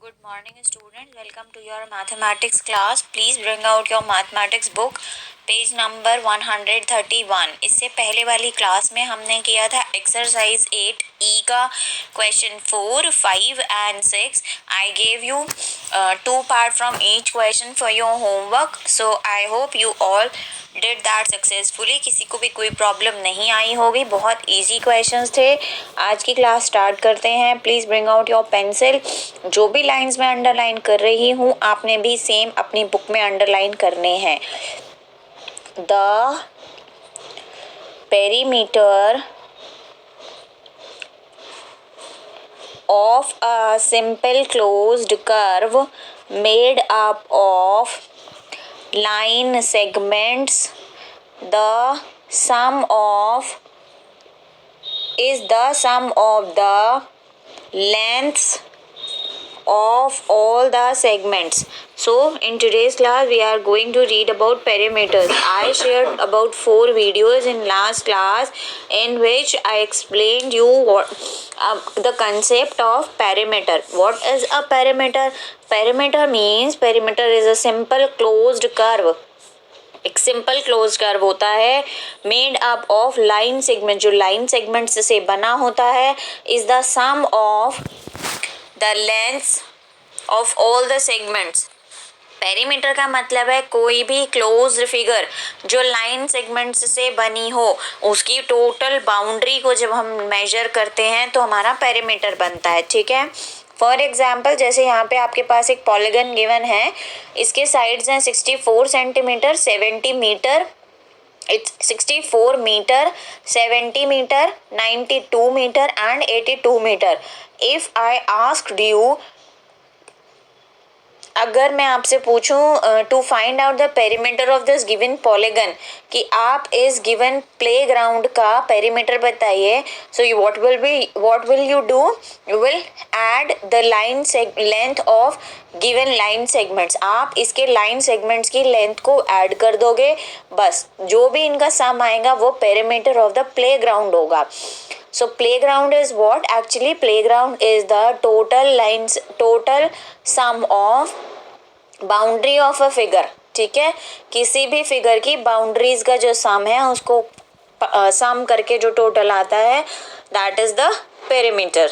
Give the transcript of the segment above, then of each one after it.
Good morning, students. Welcome to your mathematics class. Please bring out your mathematics book, page number 131. इससे पहले वाली class में हमने किया था एक्सरसाइज 8E का question 4, 5 and 6. I gave you two part from each question for your homework. So I hope you all did that successfully. किसी को भी कोई प्रॉब्लम नहीं आई होगी. बहुत इजी क्वेश्चंस थे. आज की क्लास स्टार्ट करते हैं. Please bring out your pencil. जो भी लाइंस में अंडरलाइन कर रही हूँ आपने भी सेम अपनी बुक में अंडरलाइन करने हैं. The perimeter of a simple closed curve made up of line segments the sum of the lengths of all the segments. So in today's class we are going to read about perimeters. I shared about 4 videos in last class in which I explained you what the concept of perimeter. What is a perimeter? Perimeter means perimeter is a simple closed curve. एक simple close curve होता है made up of line segment. जो line segments से बना होता है is the sum of the lengths of all the segments. Perimeter का मतलब है कोई भी क्लोज्ड फिगर जो लाइन सेगमेंट्स से बनी हो उसकी टोटल बाउंड्री को जब हम मेजर करते हैं तो हमारा पेरीमीटर बनता है. ठीक है. फॉर एग्जाम्पल जैसे यहाँ पे आपके पास एक पॉलीगन गिवन है. इसके साइड्स हैं 64 centimetre, 70 metre, it's 64 metre, 70 metre, 92 metre and 82 metre. If I asked you, अगर मैं आपसे पूछूं to find out the perimeter of this given polygon कि आप इस गिवन प्लेग्राउंड का पेरीमीटर बताइए. So what will you do? You will add the line length of given line segments. आप इसके लाइन सेगमेंट्स की लेंथ को ऐड कर दोगे. बस जो भी इनका सम आएगा वो पेरीमीटर ऑफ द प्लेग्राउंड होगा. So playground is what? Actually playground is the total sum of boundary of a figure. ठीक है. किसी भी फिगर की बाउंड्रीज का जो सम है उसको सम करके जो टोटल आता है that is the perimeter.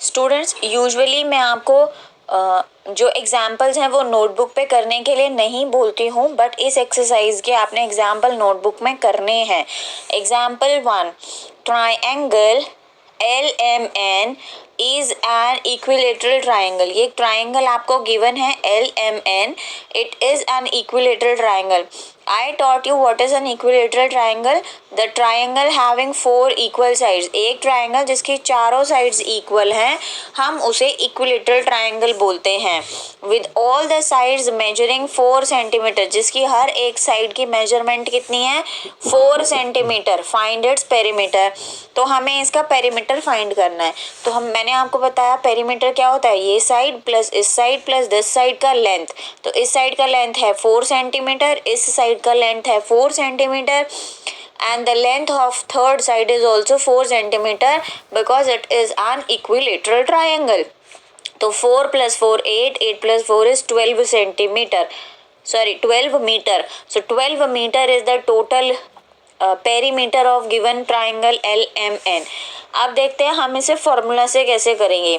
Students usually मैं आपको जो एग्जाम्पल्स हैं वो नोटबुक पे करने के लिए नहीं बोलती हूँ बट इस एक्सरसाइज के आपने एग्जाम्पल नोटबुक में करने हैं. Example 1, triangle LMN is an equilateral triangle. ये ट्राइंगल आपको गिवन है LMN. It is an equilateral triangle. I taught you what is an equilateral triangle. The triangle having 4 equal sides. एक triangle जिसकी चारों sides equal हैं हम उसे equilateral triangle बोलते हैं. With all the sides measuring 4 centimetre, जिसकी हर एक साइड की मेजरमेंट कितनी है 4 सेंटीमीटर. Find its perimeter. तो हमें इसका पेरीमीटर फाइंड करना है. तो मैंने आपको बताया पेरीमीटर क्या होता है. ये साइड प्लस इस साइड प्लस दिस साइड का लेंथ. तो इस साइड का लेंथ है 4 सेंटीमीटर, इस साइड का लेंथ है 4 centimetre and the length of third side is also 4 centimeter because it is an equilateral triangle. तो 4 plus 4 8, 8 plus 4 is 12 centimeter. Sorry, 12 meter. So 12 meter is the total perimeter of given triangle LMN. अब देखते हैं हम इसे formula से कैसे करेंगे.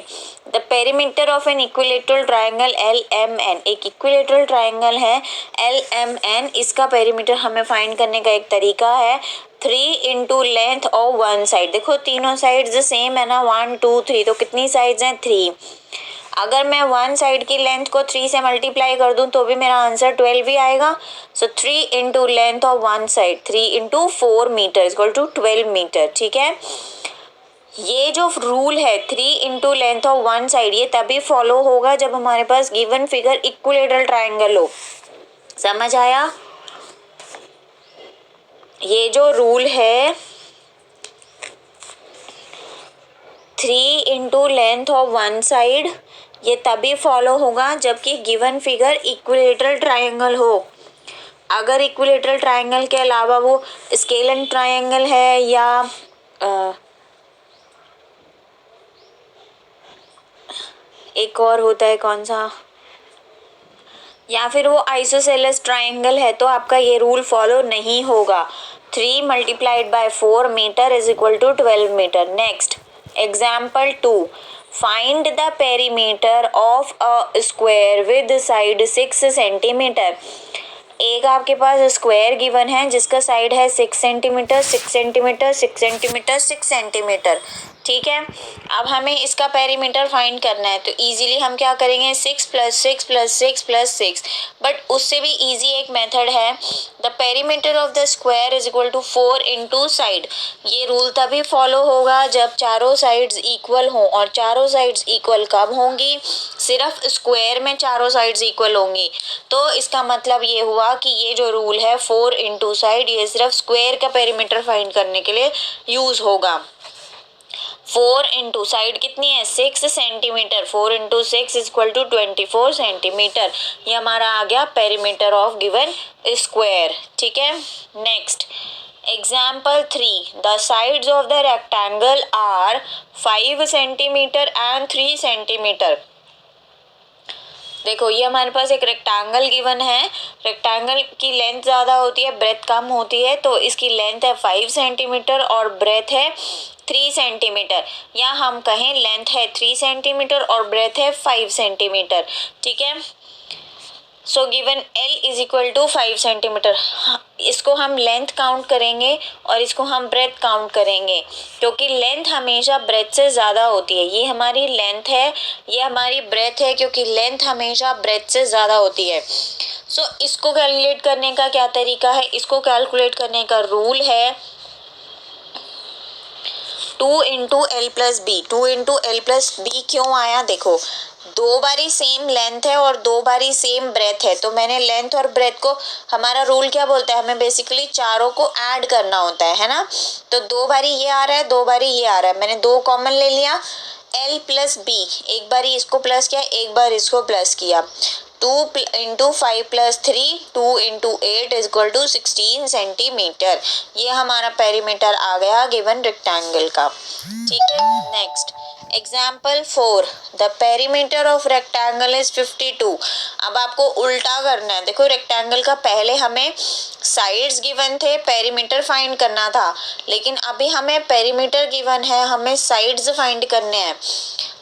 The perimeter of an equilateral triangle LMN. एक इक्विलेटरल ट्राइंगल है LMN. इसका पेरीमीटर हमें फाइंड करने का एक तरीका है 3 into length of one side. देखो तीनों साइड्स सेम है ना 1 2 3. तो कितनी साइड्स हैं 3. अगर मैं वन साइड की लेंथ को 3 से मल्टीप्लाई कर दूं तो भी मेरा आंसर 12 ही आएगा. सो 3 into length of one side 3 into 4 metre equal to 12 metre. ठीक है. ये जो रूल है 3 into length of one side ये तभी फॉलो होगा जब हमारे पास गिवन फिगर इक्विलेटरल ट्राइंगल हो. समझ आया. ये जो रूल है 3 into length of one side ये तभी फॉलो होगा जबकि गिवन फिगर इक्विलेटरल ट्राइंगल हो. अगर इक्विलेटरल ट्राइंगल के अलावा वो स्केलन ट्राइंगल है एक और होता है कौन सा, या फिर वो आइसोसेलेस ट्राइंगल है तो आपका ये रूल फॉलो नहीं होगा। 3 multiplied by 4 metre is equal to 12 metre. Next example 2, find the perimeter of a square with side 6 centimetre. एक आपके पास स्क्वायर गिवन है जिसका साइड है 6 सेंटीमीटर, 6 सेंटीमीटर, 6 सेंटीमीटर, 6 सेंटीमीटर, ठीक है। अब हमें इसका पेरीमीटर फाइंड करना है तो इजीली हम क्या करेंगे, 6 प्लस 6 प्लस 6 प्लस 6, बट उससे भी इजी एक मेथड है, the perimeter of the square is equal to 4 into side. ये रूल तभी फॉलो होगा जब चारों साइड्स इक्वल हों, और चारों साइड्स इक्वल कब होंगी, सिर्फ स्क्वायर में चारों साइड्स इक्वल होंगी। तो इसका मतलब ये हुआ कि ये जो रूल है 4 इंटू साइड, ये सिर्फ स्क्वायर का पेरीमीटर फाइंड करने के लिए यूज होगा। 4 इंटू साइड कितनी है, 6 centimetre, 4 into 6 is equal to 24 centimetre. ये हमारा आ गया पेरीमीटर ऑफ गिवन स्क्वायर, ठीक है। Next example 3, the sides of the rectangle are 5 centimetre and 3 centimetre. देखो ये हमारे पास एक रेक्टेंगल गिवन है, रेक्टेंगल की लेंथ ज़्यादा होती है, ब्रेथ कम होती है, तो इसकी लेंथ है 5 सेंटीमीटर और ब्रेथ है 3 सेंटीमीटर, या हम कहें लेंथ है 3 सेंटीमीटर और ब्रेथ है 5 सेंटीमीटर, ठीक है। So given L is equal to 5 centimetre. इसको हम लेंथ काउंट करेंगे और इसको हम ब्रेथ काउंट करेंगे, क्योंकि लेंथ हमेशा ब्रेथ से ज़्यादा होती है। ये हमारी लेंथ है, ये हमारी ब्रेथ है, क्योंकि लेंथ हमेशा ब्रेथ से ज़्यादा होती है। सो इसको कैलकुलेट करने का क्या तरीका है, इसको कैलकुलेट करने का रूल है 2 into L plus B. 2 into L plus B क्यों आया, देखो 2 बारी सेम लेंथ है और 2 बारी सेम ब्रेथ है, तो मैंने लेंथ और ब्रेथ को, हमारा रूल क्या बोलता है, हमें बेसिकली चारों को ऐड करना होता है ना। तो 2 बारी ये आ रहा है, 2 बारी ये आ रहा है, मैंने 2 कॉमन ले लिया, एल प्लस बी, एक बारी इसको प्लस किया, एक बार इसको प्लस किया। 2 into 5 plus 3, 2 into 8 is equal to 16 centimetre. ये हमारा पेरीमीटर आ गया गिवन रेक्टेंगल का, ठीक है। Next example 4, the perimeter of rectangle is 52। अब आपको उल्टा करना है, देखो रेक्टेंगल का पहले हमें साइड्स गिवन थे, पेरीमीटर फाइंड करना था, लेकिन अभी हमें पेरीमीटर गिवन है, हमें साइड्स फाइंड करने हैं।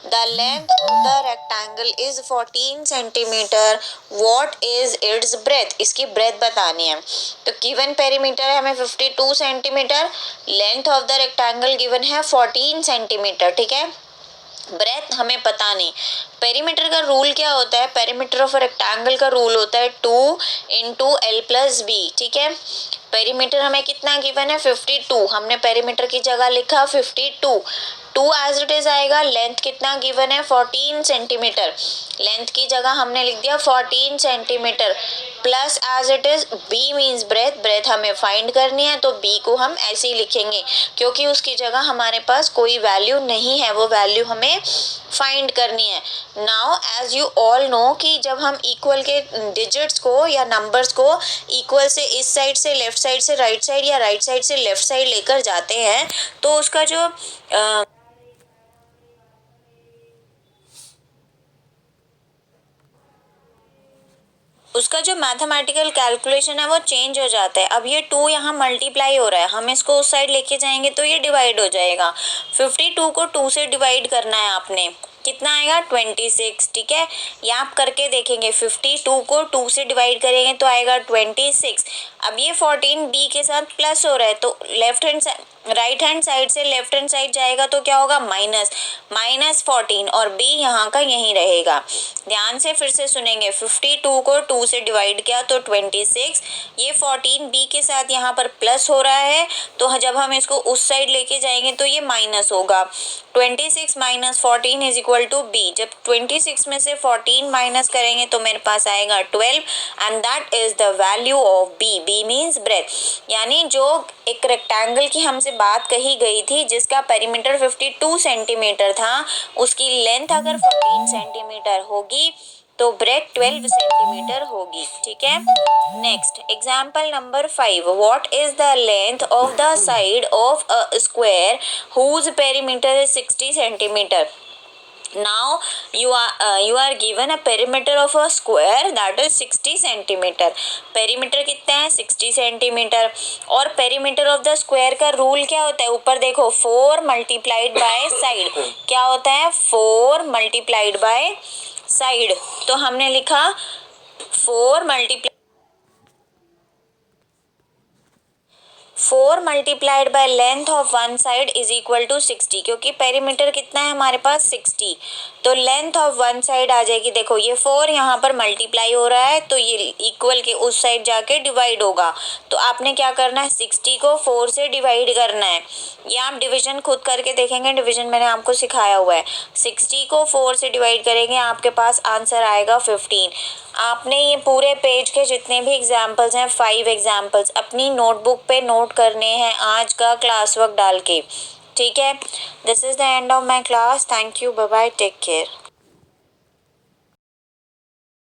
The length of the rectangle is 14 centimetre, what is its breadth, इसकी breadth बतानी है। तो given perimeter है हमें 52 centimetre, length of the rectangle given है 14 सेंटीमीटर, ठीक है। ब्रेथ हमें पता नहीं। पेरीमीटर का रूल क्या होता है, पेरीमीटर ऑफ रेक्टेंगल का रूल होता है 2 इंटू एल प्लस बी, ठीक है। पेरीमीटर हमें कितना गिवन है 52, हमने पेरीमीटर की जगह लिखा 52, 2 एज इट इज आएगा। लेंथ कितना गिवन है 14 सेंटीमीटर, लेंथ की जगह हमने लिख दिया 14 centimetre, plus as it is B means breadth, breadth हमें फाइंड करनी है, तो बी को हम ऐसे ही लिखेंगे, क्योंकि उसकी जगह हमारे पास कोई वैल्यू नहीं है, वो वैल्यू हमें फाइंड करनी है। Now as you all know कि जब हम इक्वल के डिजिट्स को या नंबर्स को इक्वल से इस साइड से लेफ्ट साइड से राइट साइड या राइट साइड से लेफ्ट साइड लेकर जाते हैं, तो उसका जो मैथमेटिकल कैलकुलेशन है वो चेंज हो जाता है। अब ये 2 यहाँ मल्टीप्लाई हो रहा है, हम इसको उस साइड लेके जाएंगे तो ये डिवाइड हो जाएगा। 52 को 2 से डिवाइड करना है आपने, कितना आएगा 26, ठीक है। ये आप करके देखेंगे, 52 को 2 से डिवाइड करेंगे तो आएगा 26। अब ये 14 बी के साथ प्लस हो रहा है, तो राइट हैंड साइड से लेफ्ट हैंड साइड जाएगा तो क्या होगा -14, और बी यहाँ का यहीं रहेगा। ध्यान से फिर से सुनेंगे, 52 को 2 से डिवाइड किया तो 26, ये 14 बी के साथ यहाँ पर प्लस हो रहा है, तो जब हम इसको उस साइड लेके जाएंगे तो ये माइनस होगा। 26 minus 14 is equal to B. जब 26 में से 14 माइनस करेंगे तो मेरे पास आएगा 12, and that is the value of B. B means breadth, यानी जो एक रेक्टेंगल की हमसे बात कही गई थी जिसका पेरीमीटर 52 सेंटीमीटर था, उसकी लेंथ अगर 14 सेंटीमीटर होगी तो ब्रेथ 12 सेंटीमीटर होगी, ठीक है। Next example number 5, what is the length of the side of a square whose perimeter is 60 centimetre. Now you are given a perimeter of a square that is 60 centimetre. Perimeter कितना है 60 centimetre. और perimeter of the square का rule क्या होता है, ऊपर देखो 4 multiplied by side. क्या होता है 4 मल्टीप्लाइड बाय साइड. तो हमने लिखा 4 multiplied by length of one side is equal to 60. क्योंकि पेरीमीटर कितना है हमारे पास 60, तो लेंथ ऑफ वन साइड आ जाएगी. देखो ये 4 यहाँ पर मल्टीप्लाई हो रहा है तो ये इक्वल के उस साइड जाके डिवाइड होगा. तो आपने क्या करना है 60 को 4 से डिवाइड करना है. ये आप डिवीजन खुद करके देखेंगे, डिवीजन मैंने आपको सिखाया हुआ है. 60 को 4 से डिवाइड करेंगे, आपके पास आंसर आएगा 15. आपने ये पूरे पेज के जितने भी एग्जाम्पल्स हैं 5 एग्जाम्पल्स अपनी नोटबुक पे नोट करने हैं आज का क्लास वर्क डाल के. ठीक है, this is the end of my class. Thank you, bye bye, take care.